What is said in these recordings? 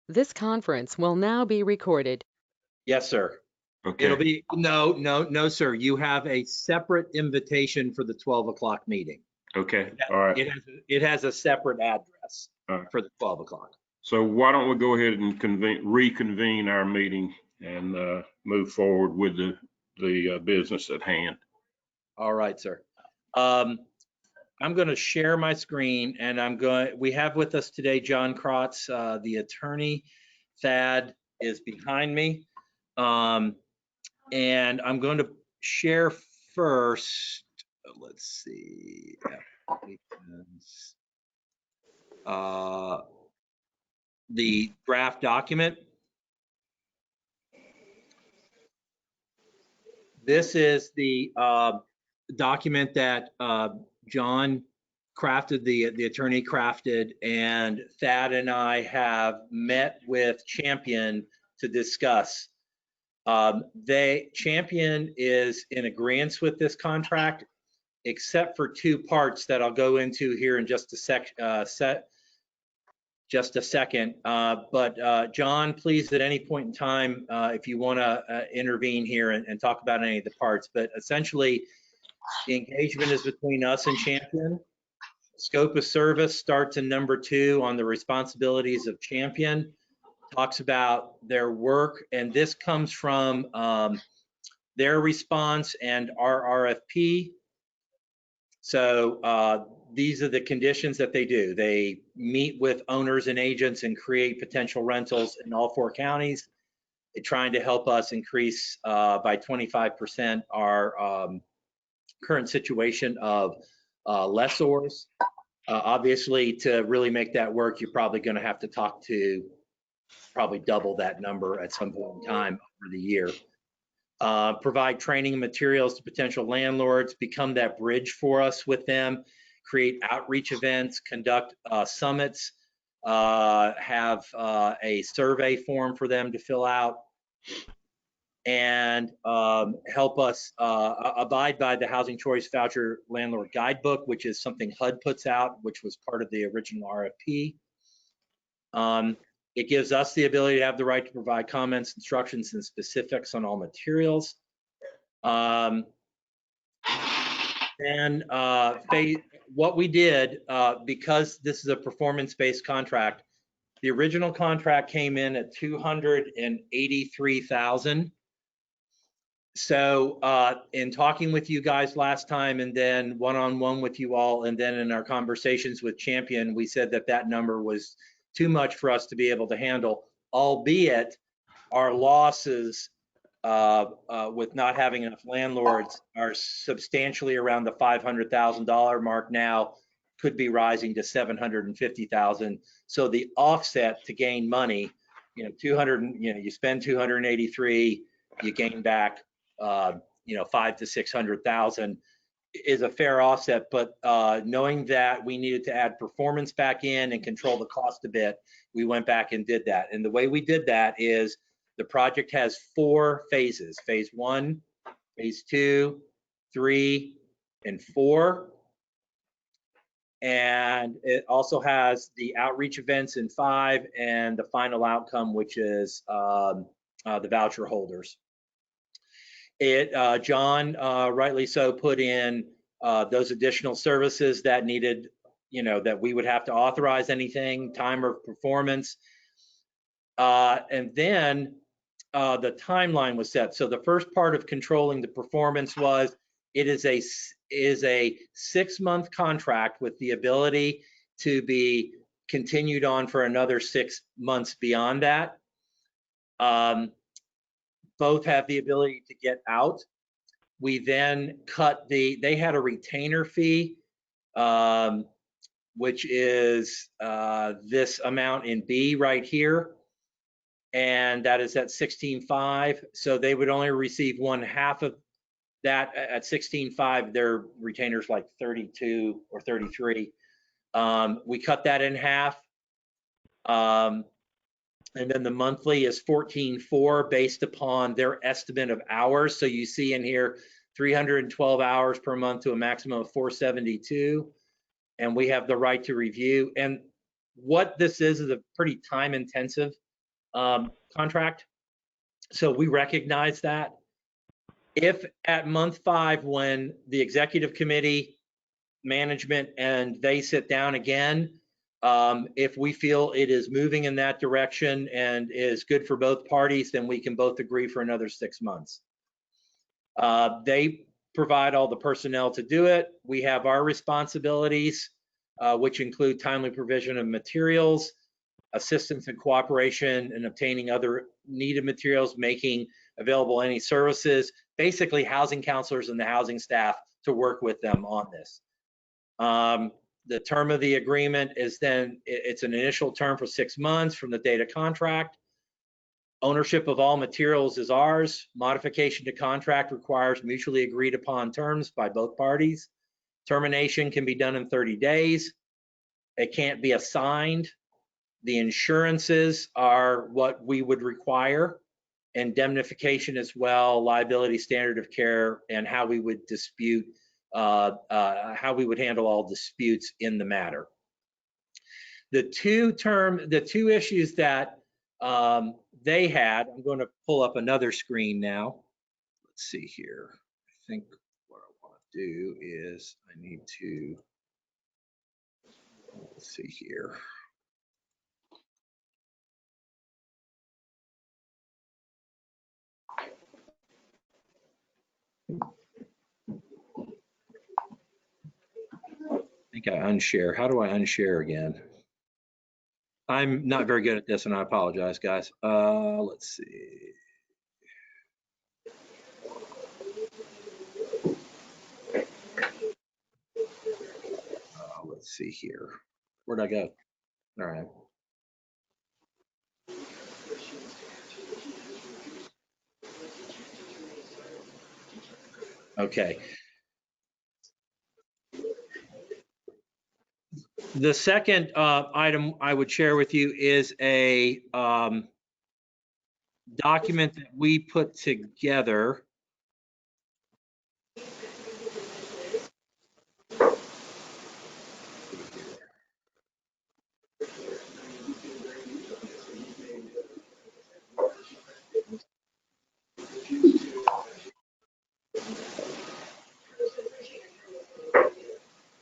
This conference will now be recorded. Yes, sir. Okay. It'll be, no, sir. You have a separate invitation for the 12 o'clock meeting. Okay. All right. It has a separate address All right. for the 12 o'clock. So why don't we go ahead and reconvene our meeting and move forward with the business at hand. All right, sir. I'm going to share my screen, and we have with us today John Krotz, the attorney. Thad is behind me. And I'm going to share first, let's see, the draft document. This is the document that John crafted, the attorney crafted, and Thad and I have met with Champion to discuss. Champion is in agreement with this contract, except for two parts that I'll go into here in just a second. But John, please, at any point in time, if you want to intervene here and talk about any of the parts. But essentially, the engagement is between us and Champion. Scope of service starts in number 2 on the responsibilities of Champion. Talks about their work, and this comes from their response and our RFP. So these are the conditions that they do. They meet with owners and agents and create potential rentals in all 4 counties. They're trying to help us increase by 25% our current situation of lessors. Obviously, to really make that work, you're probably going to have to talk to probably double that number at some point in time over the year. Provide training and materials to potential landlords, become that bridge for us with them, create outreach events, conduct summits, have a survey form for them to fill out, and help us abide by the Housing Choice Voucher Landlord Guidebook, which is something HUD puts out, which was part of the original RFP. It gives us the ability to have the right to provide comments, instructions, and specifics on all materials. And what we did, because this is a performance-based contract, the original contract came in at $283,000. So in talking with you guys last time, and then one-on-one with you all, and then in our conversations with Champion, we said that that number was too much for us to be able to handle, albeit our losses with not having enough landlords are substantially around the $500,000 mark now, could be rising to $750,000. So the offset to gain money, you spend 283, you gain back, 500,000 to 600,000 is a fair offset. But knowing that we needed to add performance back in and control the cost a bit, we went back and did that. And the way we did that is the project has 4 phases: phase 1, phase 2, 3, and 4. And it also has the outreach events in 5, and the final outcome, which is the voucher holders. John rightly so put in those additional services that needed, that we would have to authorize anything, time of performance. And then the timeline was set. So the first part of controlling the performance was, it is a 6-month contract with the ability to be continued on for another 6 months beyond that. Both have the ability to get out. We then cut they had a retainer fee, which is this amount in B right here. And that is at 16.5. So they would only receive 1/2 of that at 16.5. Their retainer's like 32 or 33. We cut that in half. And then the monthly is 14.4 based upon their estimate of hours. So you see in here 312 hours per month to a maximum of 472. And we have the right to review. And what this is a pretty time intensive contract. So we recognize that. If at month 5, when the executive committee, management, and they sit down again, if we feel it is moving in that direction and is good for both parties, then we can both agree for another 6 months. They provide all the personnel to do it. We have our responsibilities, which include timely provision of materials, assistance and cooperation in obtaining other needed materials, making available any services, basically housing counselors and the housing staff to work with them on this. The term of the agreement is then, it's an initial term for 6 months from the date of contract. Ownership of all materials is ours. Modification to contract requires mutually agreed upon terms by both parties. Termination can be done in 30 days. It can't be assigned. The insurances are what we would require. Indemnification as well, liability, standard of care, and how we would dispute, how we would handle all disputes in the matter. The two issues that they had, I'm going to pull up another screen now. Let's see here. I think what I want to do is I need to, let's see here. I think I unshare. How do I unshare again? I'm not very good at this, and I apologize, guys. Let's see. Let's see here. Where'd I go? All right. Okay. The second item I would share with you is a document that we put together.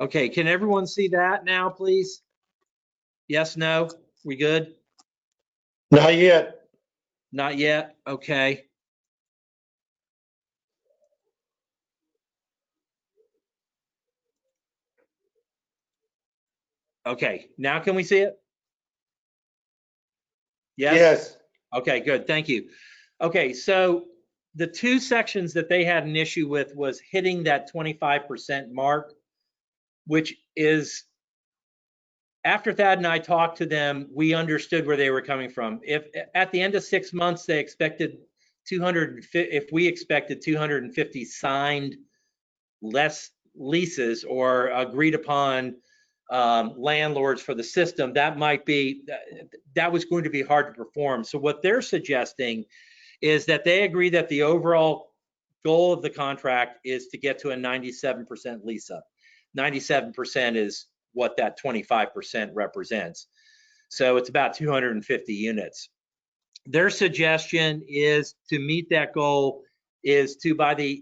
Okay, can everyone see that now, please? Yes, no? We good? Not yet. Not yet? Okay. Okay, now can we see it? Yes? Yes. Okay, good, thank you. Okay, so the two sections that they had an issue with was hitting that 25% mark, which is, after Thad and I talked to them, we understood where they were coming from. If at the end of 6 months, they expected 250, if we expected 250 signed less leases or agreed upon landlords for the system, that was going to be hard to perform. So what they're suggesting is that they agree that the overall goal of the contract is to get to a 97% lease up. 97% is what that 25% represents. So it's about 250 units. Their suggestion is to meet that goal is to, by the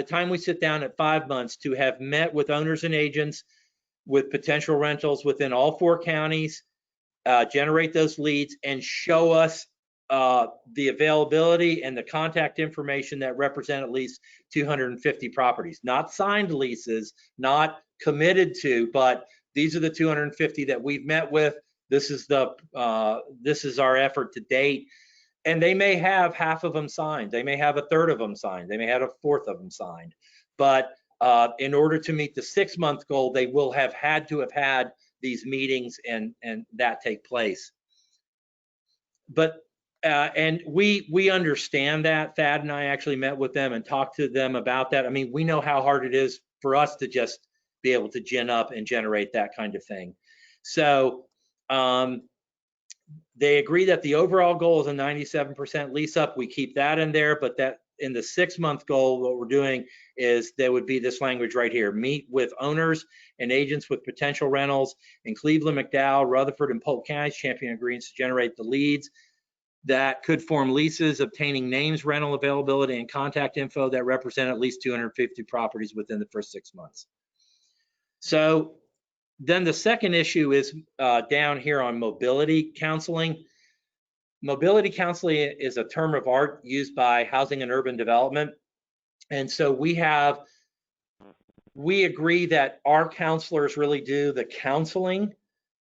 time we sit down at 5 months, to have met with owners and agents with potential rentals within all 4 counties, generate those leads and show us the availability and the contact information that represent at least 250 properties, not signed leases, not committed to, but these are the 250 that we've met with. This is our effort to date. And they may have half of them signed. They may have a third of them signed. They may have a fourth of them signed. But in order to meet the 6-month goal, they will have had to have had these meetings and that take place. But and we understand that. Thad and I actually met with them and talked to them about that. I mean, we know how hard it is for us to just be able to gin up and generate that kind of thing. So they agree that the overall goal is a 97% lease up. We keep that in there, but that in the 6-month goal, what we're doing is there would be this language right here: meet with owners and agents with potential rentals in Cleveland, McDowell, Rutherford, and Polk counties. Champion agrees to generate the leads. that could form leases obtaining names, rental availability, and contact info that represent at least 250 properties within the first 6 months. So then the second issue is down here on mobility counseling. Mobility counseling is a term of art used by Housing and Urban Development. And so we agree that our counselors really do the counseling,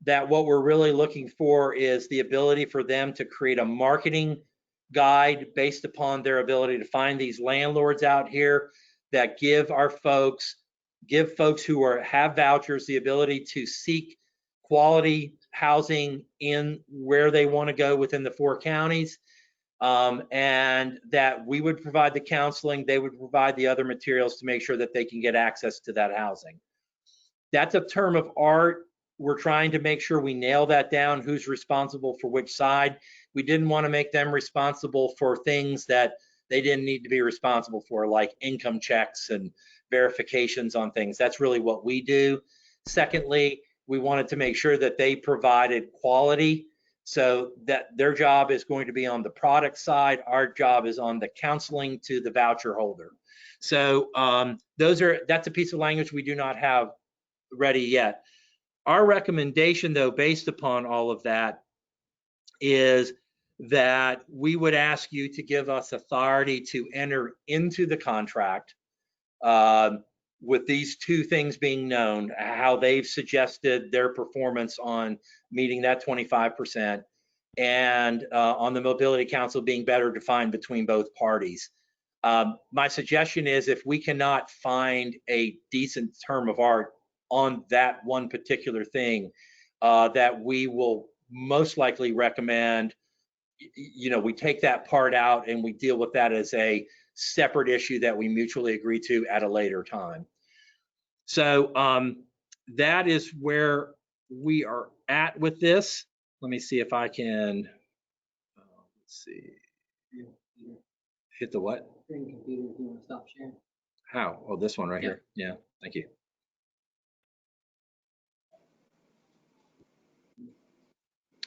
that what we're really looking for is the ability for them to create a marketing guide based upon their ability to find these landlords out here that give folks who have vouchers the ability to seek quality housing in where they want to go within the 4 counties. And that we would provide the counseling, they would provide the other materials to make sure that they can get access to that housing. That's a term of art. We're trying to make sure we nail that down, who's responsible for which side. We didn't want to make them responsible for things that they didn't need to be responsible for, like income checks and verifications on things. That's really what we do. Secondly, we wanted to make sure that they provided quality, so that their job is going to be on the product side. Our job is on the counseling to the voucher holder. So that's a piece of language we do not have ready yet. Our recommendation, though, based upon all of that, is that we would ask you to give us authority to enter into the contract with these 2 things being known, how they've suggested their performance on meeting that 25%, and on the mobility council being better defined between both parties. My suggestion is, if we cannot find a decent term of art on that one particular thing, that we will most likely recommend, we take that part out and we deal with that as a separate issue that we mutually agree to at a later time. So that is where we are at with this. Let me see if I can, let's see, hit the what? How? Oh, this one right here. Yeah, thank you.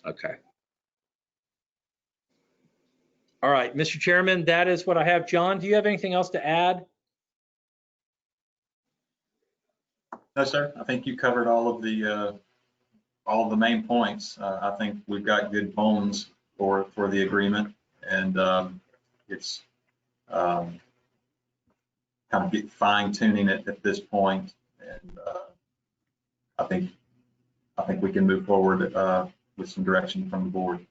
Okay. All right, Mr. Chairman, that is what I have. John, do you have anything else to add? No, sir. I think you covered all of the main points. I think we've got good bones for the agreement, and it's kind of fine tuning it at this point. And I think we can move forward with some direction from the board.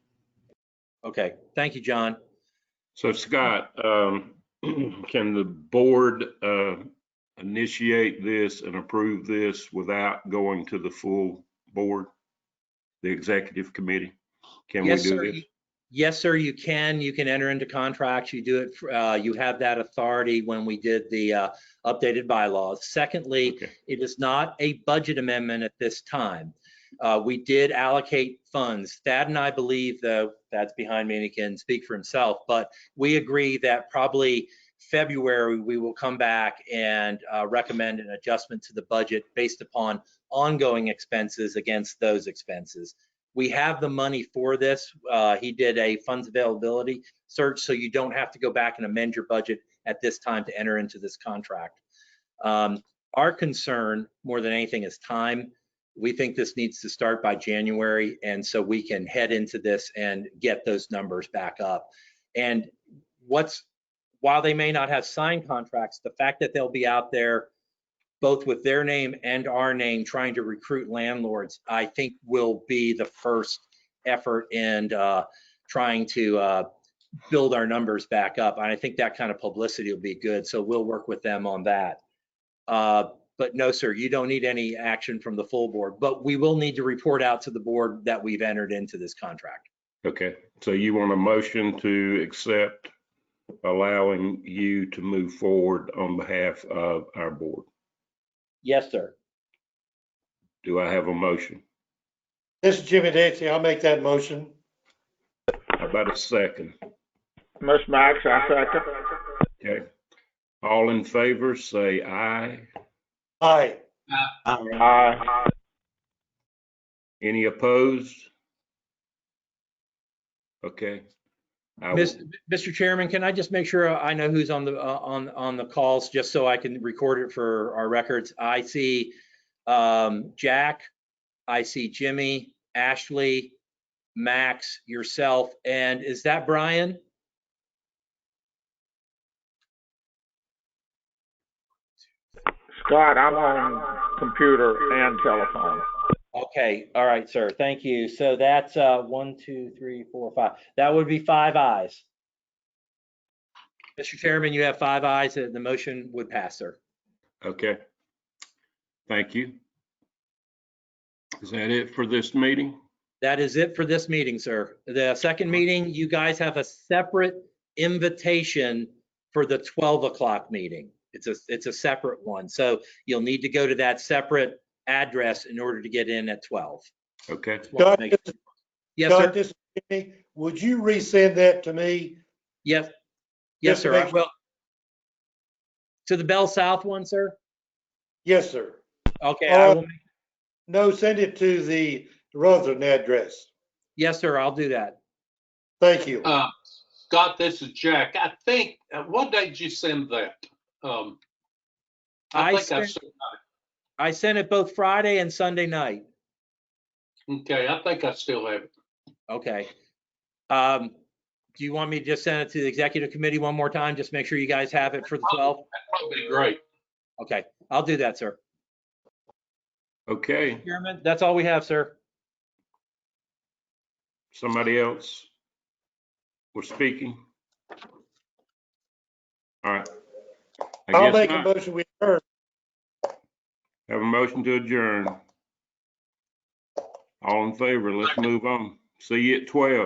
Okay, thank you, John. So Scott, can the board initiate this and approve this without going to the full board, the executive committee? Can we do this? Yes, sir, you can. You can enter into contracts. You do it. You have that authority when we did the updated bylaws. Secondly, It is not a budget amendment at this time. We did allocate funds. Thad and I believe, though, Thad's behind me and he can speak for himself, but we agree that probably February we will come back and recommend an adjustment to the budget based upon ongoing expenses against those expenses. We have the money for this. He did a funds availability search, so you don't have to go back and amend your budget at this time to enter into this contract. Our concern more than anything is time. We think this needs to start by January, and so we can head into this and get those numbers back up. And while they may not have signed contracts, the fact that they'll be out there both with their name and our name trying to recruit landlords, I think will be the first effort in trying to build our numbers back up. And I think that kind of publicity will be good. So we'll work with them on that. But no, sir, you don't need any action from the full board, but we will need to report out to the board that we've entered into this contract. Okay, so you want a motion to accept allowing you to move forward on behalf of our board? Yes, sir. Do I have a motion? This is Jimmy Dacey. I'll make that motion. How about a second? Mr. Max, I second. Okay. All in favor, say aye. Aye. Aye. Any opposed? Okay. I will- Mr. Chairman, can I just make sure I know who's on the calls, just so I can record it for our records? I see Jack, I see Jimmy, Ashley, Max, yourself, and is that Brian? Scott, I'm on computer and telephone. Okay, all right, sir, thank you. So that's 1, 2, 3, 4, 5. That would be 5 ayes. Mr. Chairman, you have 5 ayes, and the motion would pass, sir. Okay. Thank you. Is that it for this meeting? That is it for this meeting, sir. The second meeting, you guys have a separate invitation for the 12 o'clock meeting. It's a separate one. So you'll need to go to that separate address in order to get in at 12. Okay. Scott, Yes, Scott, sir. this is Jimmy. Would you resend that to me? Yes. Yes, Just to sir. make- Well, to the Bell South one, sir? Yes, sir. Okay, I will. No, send it to the Rutherford address. Yes, sir. I'll do that. Thank you. Scott, this is Jack. I think, what day did you send that? I think sent- I sent it both Friday and Sunday night. okay, I think I still have it. Okay. Do you want me to just send it to the executive committee one more time? Just make sure you guys have it for the 12? That would be great. Okay, I'll do that, sir. Okay. Chairman, that's all we have, sir. Somebody else was speaking? All right. I I'll guess make a not. motion we adjourn. Have a motion to adjourn. All in favor, let's move on. See you at 12.